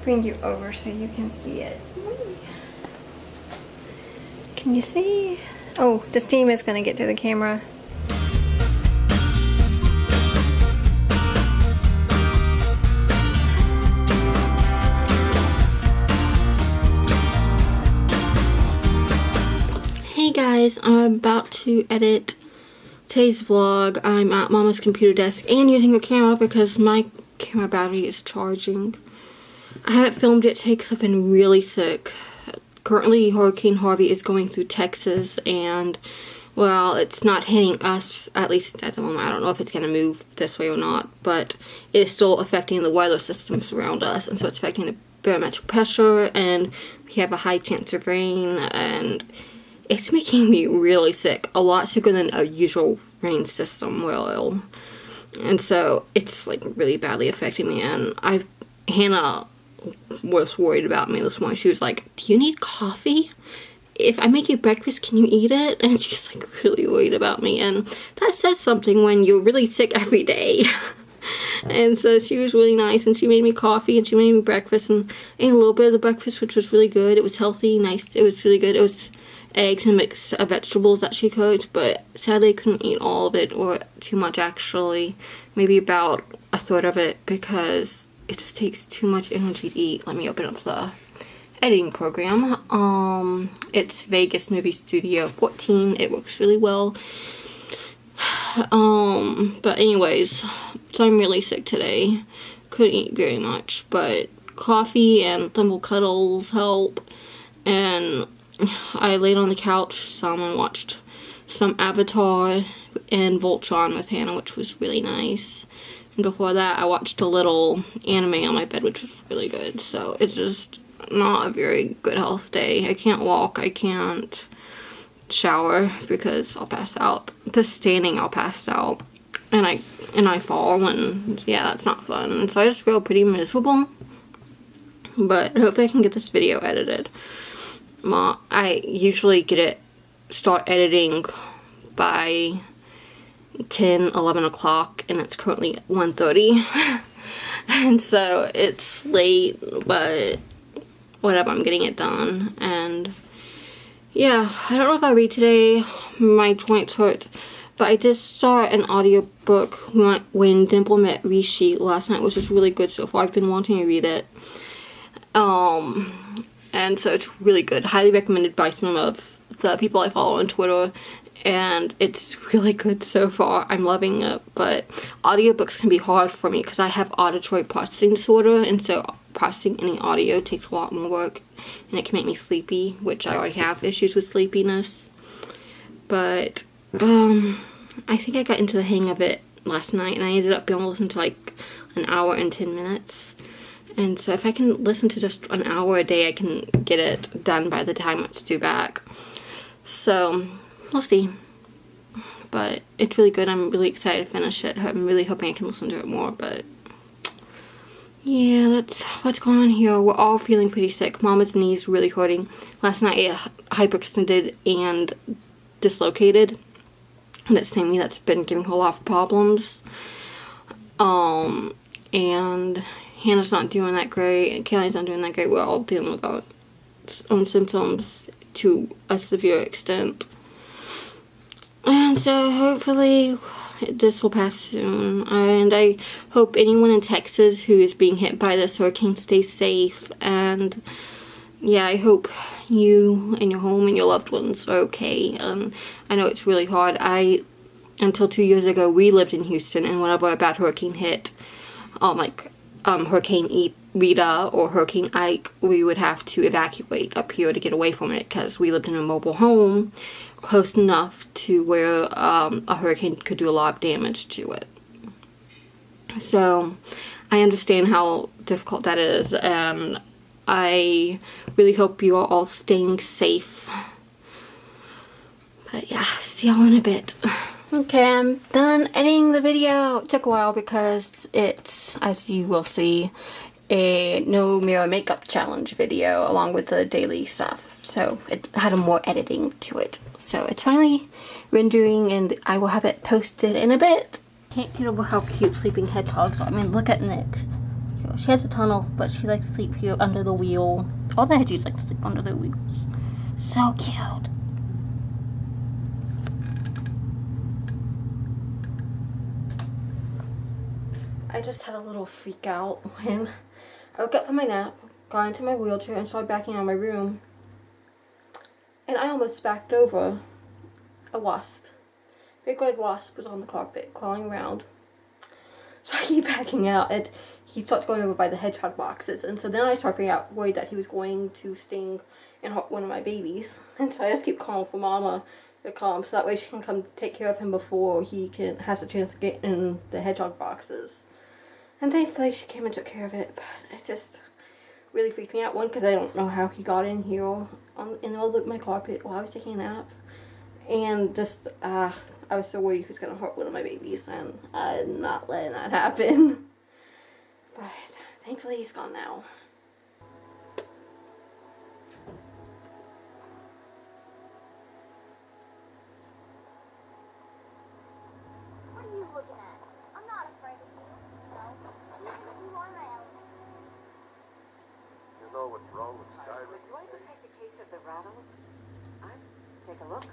bring you over so you can see it. Can you see? Oh, the steam is going to get to the camera. Hey guys, I'm about to edit today's vlog. I'm at Mama's computer desk and using her camera because my camera battery is charging. I haven't filmed it today because I've been really sick. Currently, Hurricane Harvey is going through Texas and, well, it's not hitting us, at least at the moment. I don't know if it's going to move this way or not, but it is still affecting the weather systems around us, and so it's affecting the barometric pressure, and we have a high chance of rain, and it's making me really sick, a lot sicker than a usual rain system will. And so it's like really badly affecting me. And Hannah was worried about me this morning. She was like, "Do you need coffee? If I make you breakfast, can you eat it?" And she's like really worried about me. And that says something when you're really sick every day. And so she was really nice, and she made me coffee, and she made me breakfast, and ate a little bit of the breakfast, which was really good. It was healthy, nice. It was really good. It was eggs and a mix of vegetables that she cooked, but sadly I couldn't eat all of it, or too much actually. Maybe about a third of it, because it just takes too much energy to eat. Let me open up the editing program. It's Vegas Movie Studio 14. It works really well. But anyways, so I'm really sick today. Couldn't eat very much, but coffee and Thimble Cuddles help. And I laid on the couch some and watched some Avatar and Voltron with Hannah, which was really nice. And before that, I watched a little anime on my bed, which was really good. So it's just not a very good health day. I can't walk. I can't shower because I'll pass out. Just standing, I'll pass out. And I fall, and yeah, that's not fun. And so I just feel pretty miserable. But hopefully I can get this video edited. I usually start editing by 10, 11 o'clock, and it's currently 1:30. And so it's late, but whatever, I'm getting it done. And yeah, I don't know if I read today. My joints hurt, but I did start an audiobook when Dimple Met Rishi last night, which is really good so far. I've been wanting to read it. And so it's really good. Highly recommended by some of the people I follow on Twitter. And it's really good so far. I'm loving it. But audiobooks can be hard for me because I have auditory processing disorder. And so processing any audio takes a lot more work. And it can make me sleepy, which I already have issues with sleepiness. But I think I got into the hang of it last night. And I ended up being able to listen to like an hour and 10 minutes. And so if I can listen to just an hour a day, I can get it done by the time it's due back. So we'll see. But it's really good. I'm really excited to finish it. I'm really hoping I can listen to it more. But yeah, that's what's going on here. We're all feeling pretty sick. Mama's knee's really hurting. Last night it hyperextended and dislocated. And it's saying that's been giving her a lot of problems. And Hannah's not doing that great, and Kelly's not doing that great. We're all dealing with our own symptoms to a severe extent. And so hopefully this will pass soon. And I hope anyone in Texas who is being hit by this hurricane stays safe. And yeah, I hope you and your home and your loved ones are okay. I know it's really hard. Until 2 years ago, we lived in Houston, and whenever a bad hurricane hit, Hurricane Rita or Hurricane Ike, we would have to evacuate up here to get away from it because we lived in a mobile home close enough to where a hurricane could do a lot of damage to it. So I understand how difficult that is, and I really hope you are all staying safe. But yeah, see y'all in a bit. Okay, I'm done editing the video. It took a while because it's, as you will see, a no mirror makeup challenge video along with the daily stuff. So it had more editing to it. So it's finally rendering, and I will have it posted in a bit. Can't get over how cute sleeping hedgehogs are. I mean, look at Nick's. here. She has a tunnel, but she likes to sleep here under the wheel. All the hedgies like to sleep under the wheels. So cute. I just had a little freak out when I woke up from my nap, got into my wheelchair, and started backing out of my room. And I almost backed over a wasp. Big red wasp was on the carpet, crawling around. So I keep backing out, and he starts going over by the hedgehog boxes. And so then I start being worried that he was going to sting and hurt one of my babies. And so I just keep calling for Mama to come, so that way she can come take care of him before he has a chance to get in the hedgehog boxes. And thankfully she came and took care of it, but it just really freaked me out. One, because I don't know how he got in here in the middle of my carpet while I was taking a nap. And just, I was so worried he was going to hurt one of my babies, and I'm not letting that happen. But thankfully he's gone now. What are you looking at? I'm not afraid of you. No, you are my element. You know what's wrong with Skyrim? Do I detect a case of the rattles? Take a look.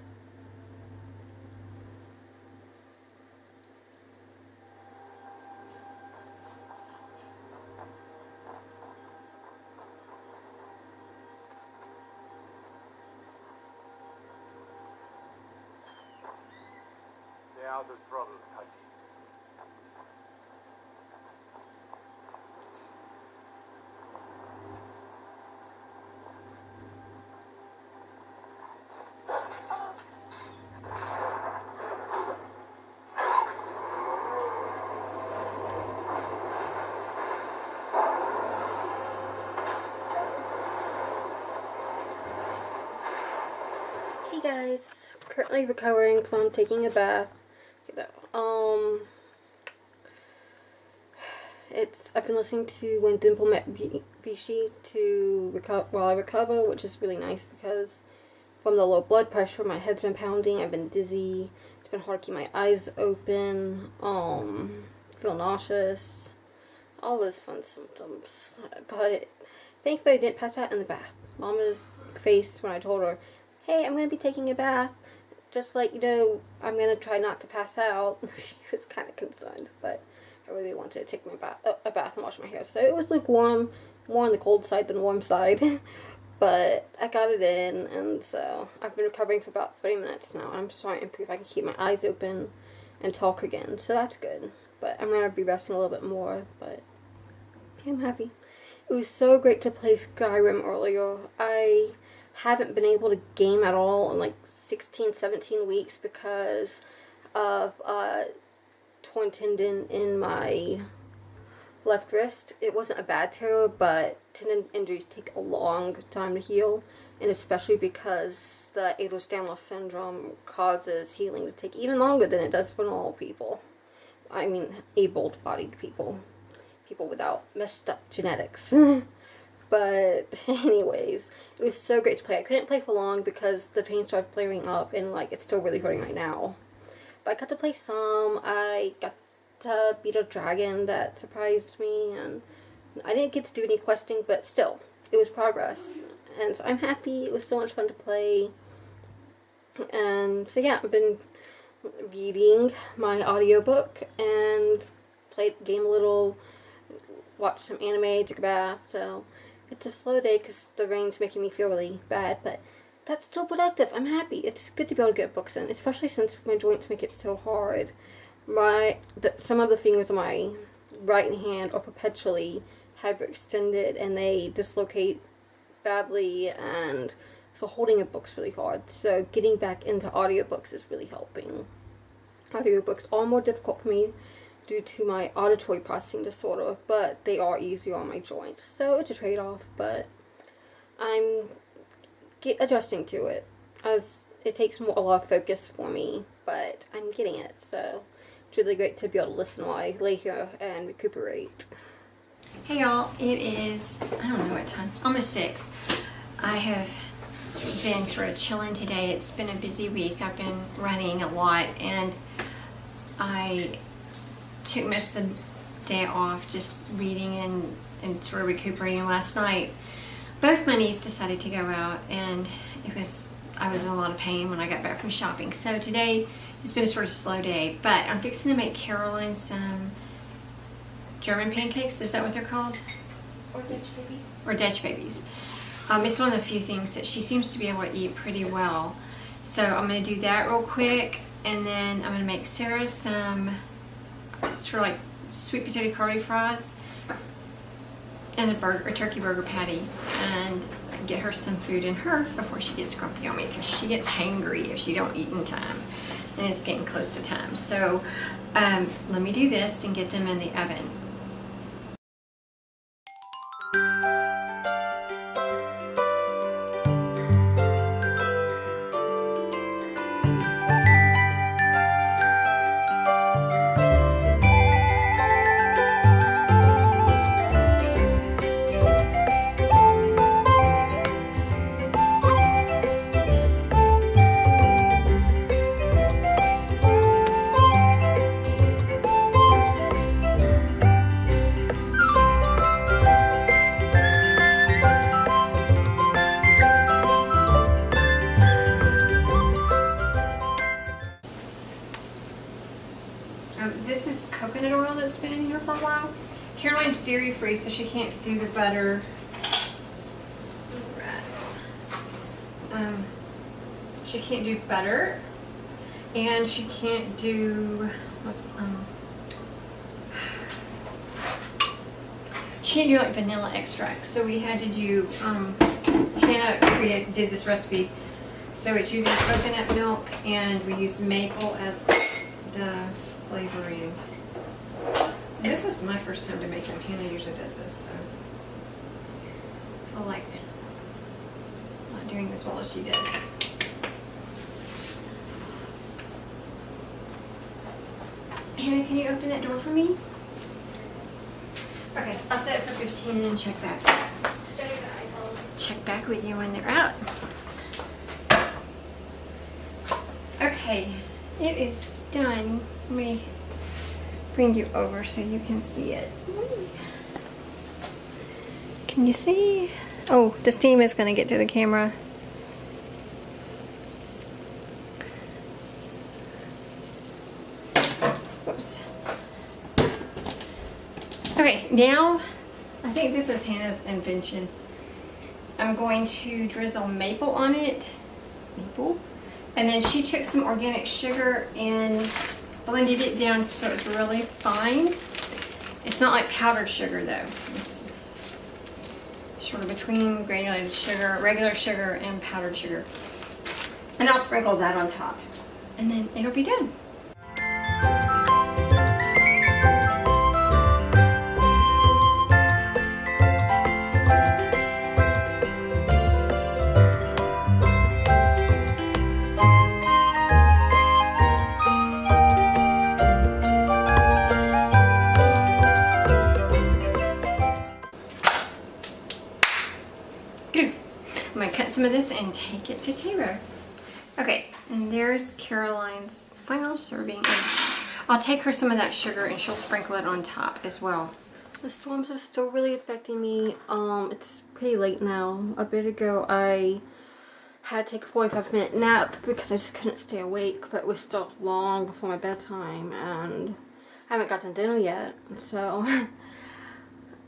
Stay out of trouble, Khajiit. Hey guys, currently recovering from taking a bath. I've been listening to When Dimple Met Bishi while I recover, which is really nice because from the low blood pressure, my head's been pounding, I've been dizzy, it's been hard to keep my eyes open, feel nauseous, all those fun symptoms. But thankfully I didn't pass out in the bath. Mama's face when I told her, hey, I'm going to be taking a bath, just like, you know, I'm going to try not to pass out. She was kind of concerned, but I really wanted to take a bath and wash my hair. So it was like warm, more on the cold side than the warm side. But I got it in, and so I've been recovering for about 30 minutes now. I'm starting to improve. I can keep my eyes open and talk again, so that's good. But I'm going to be resting a little bit more, but I'm happy. It was so great to play Skyrim earlier. I haven't been able to game at all in like 16, 17 weeks because of torn tendon in my left wrist. It wasn't a bad tear, but tendon injuries take a long time to heal, and especially because the Ehlers-Danlos syndrome causes healing to take even longer than it does for normal people. I mean, able-bodied people. People without messed up genetics. But anyways, it was so great to play. I couldn't play for long because the pain started flaring up, and like it's still really hurting right now. But I got to play some. I got to beat a dragon that surprised me, and I didn't get to do any questing, but still, it was progress. And so I'm happy. It was so much fun to play. And so yeah, I've been reading my audiobook and played the game a little, watched some anime, took a bath, so it's a slow day because the rain's making me feel really bad, but that's still productive. I'm happy. It's good to be able to get books in, especially since my joints make it so hard. Some of the fingers on my right hand are perpetually hyperextended, and they dislocate badly, and so holding a book's really hard. So getting back into audiobooks is really helping. Audiobooks are more difficult for me due to my auditory processing disorder, but they are easier on my joints. So it's a trade-off, but I'm adjusting to it, as it takes a lot of focus for me, but I'm getting it. So it's really great to be able to listen while I lay here and recuperate. Hey y'all, it is, I don't know what time, almost 6. I have been sort of chilling today. It's been a busy week. I've been running a lot, and I took most of the day off just reading and and sort of recuperating last night. Both my knees decided to go out, and I was in a lot of pain when I got back from shopping. So today has been a sort of slow day, but I'm fixing to make Caroline some German pancakes. Is that what they're called? Or Dutch babies. Or Dutch babies. It's one of the few things that she seems to be able to eat pretty well. So I'm going to do that real quick, and then I'm going to make Sarah some sort of like sweet potato curly fries and a turkey burger patty, and get her some food in her before she gets grumpy on me, because she gets hangry if she don't eat in time, and it's getting close to time. So let me do this and get them in the oven. This is coconut oil that's been in here for a while. Caroline's dairy free, so she can't do the butter. She can't do butter, and she can't do she can't do like vanilla extract. So we had to do Hannah did this recipe. So it's using coconut milk, and we use maple as the flavoring. This is my first time to make them. Hannah usually does this, so I feel like not doing as well as she does. Hannah, can you open that door for me? Okay, I'll set it for 15 and then check back. Check back with you when they're out. Okay, it is done. Let me bring you over so you can see it. Can you see? Oh, the steam is going to get to the camera. Whoops. Okay, now I think this is Hannah's invention. I'm going to drizzle maple on it. Maple? And then she took some organic sugar and blended it down so it's really fine. It's not like powdered sugar though. It's sort of between granulated sugar, regular sugar, and powdered sugar. And I'll sprinkle that on top. And then it'll be done. I'm going to cut some of this and take it to Cairo. Okay, and there's Caroline's final serving. And I'll take her some of that sugar and she'll sprinkle it on top as well. The storms are still really affecting me. It's pretty late now. A bit ago I had to take a 45-minute nap because I just couldn't stay awake, but it was still long before my bedtime and I haven't gotten dinner yet. So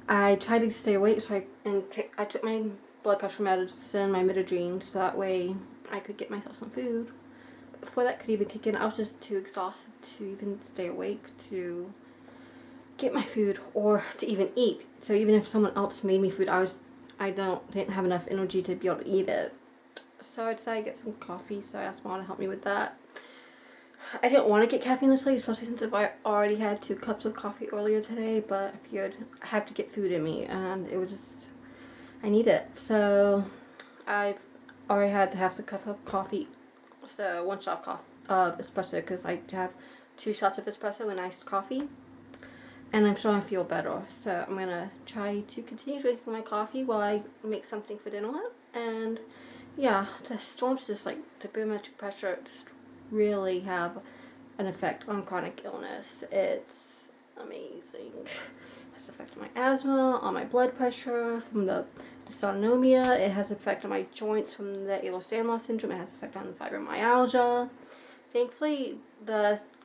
I tried to stay awake, so I took my blood pressure medicine, my Midodrine, so that way I could get myself some food. But before that could even kick in, I was just too exhausted to even stay awake to get my food or to even eat. So even if someone else made me food, I didn't have enough energy to be able to eat it. So I decided to get some coffee, so I asked Mom to help me with that. I didn't want to get caffeine this late, especially since I already had 2 cups of coffee earlier today, but I figured I have to get food in me, and it was just, I need it. So I've already had half the cup of coffee, so 1 shot of espresso, because I have 2 shots of espresso and iced coffee, and I'm starting to feel better. So I'm gonna try to continue drinking my coffee while I make something for dinner. And yeah, the storms, just like the barometric pressure, just really have an effect on chronic illness. It's amazing. has effect on my asthma, on my blood pressure from the dysautonomia. It has effect on my joints from the Ehlers-Danlos syndrome. It has effect on the fibromyalgia. Thankfully,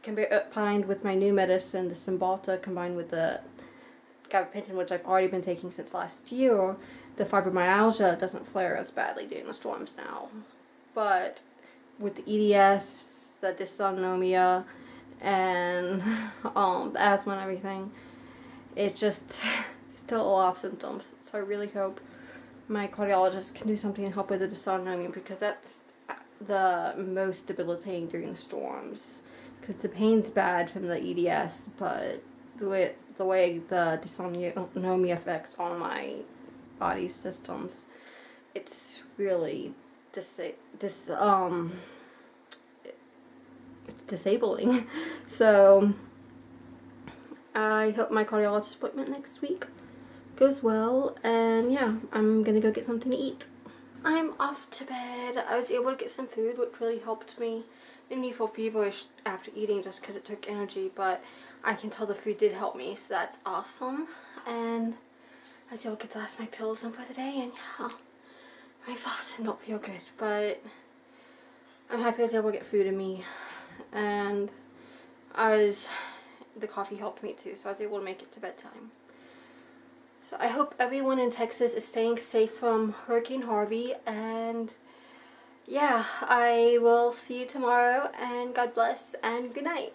combined with my new medicine, the Cymbalta, combined with the gabapentin, which I've already been taking since last year, the fibromyalgia doesn't flare as badly during the storms now. But with the EDS, the dysautonomia, and the asthma and everything, it's just still a lot of symptoms. So I really hope my cardiologist can do something to help with the dysautonomia, because that's the most debilitating during the storms. Because the pain's bad from the EDS, but the way the dysautonomia affects on my body systems, it's really it's disabling. So I hope my cardiologist appointment next week goes well, and yeah, I'm gonna go get something to eat. I'm off to bed. I was able to get some food, which really helped me. Made me feel feverish after eating just because it took energy, but I can tell the food did help me, so that's awesome. And I was able to get the last of my pills in for the day, and yeah, I'm exhausted and don't feel good, but I'm happy I was able to get food in me. And the coffee helped me too, so I was able to make it to bedtime. So I hope everyone in Texas is staying safe from Hurricane Harvey, and yeah, I will see you tomorrow, and God bless, and good night.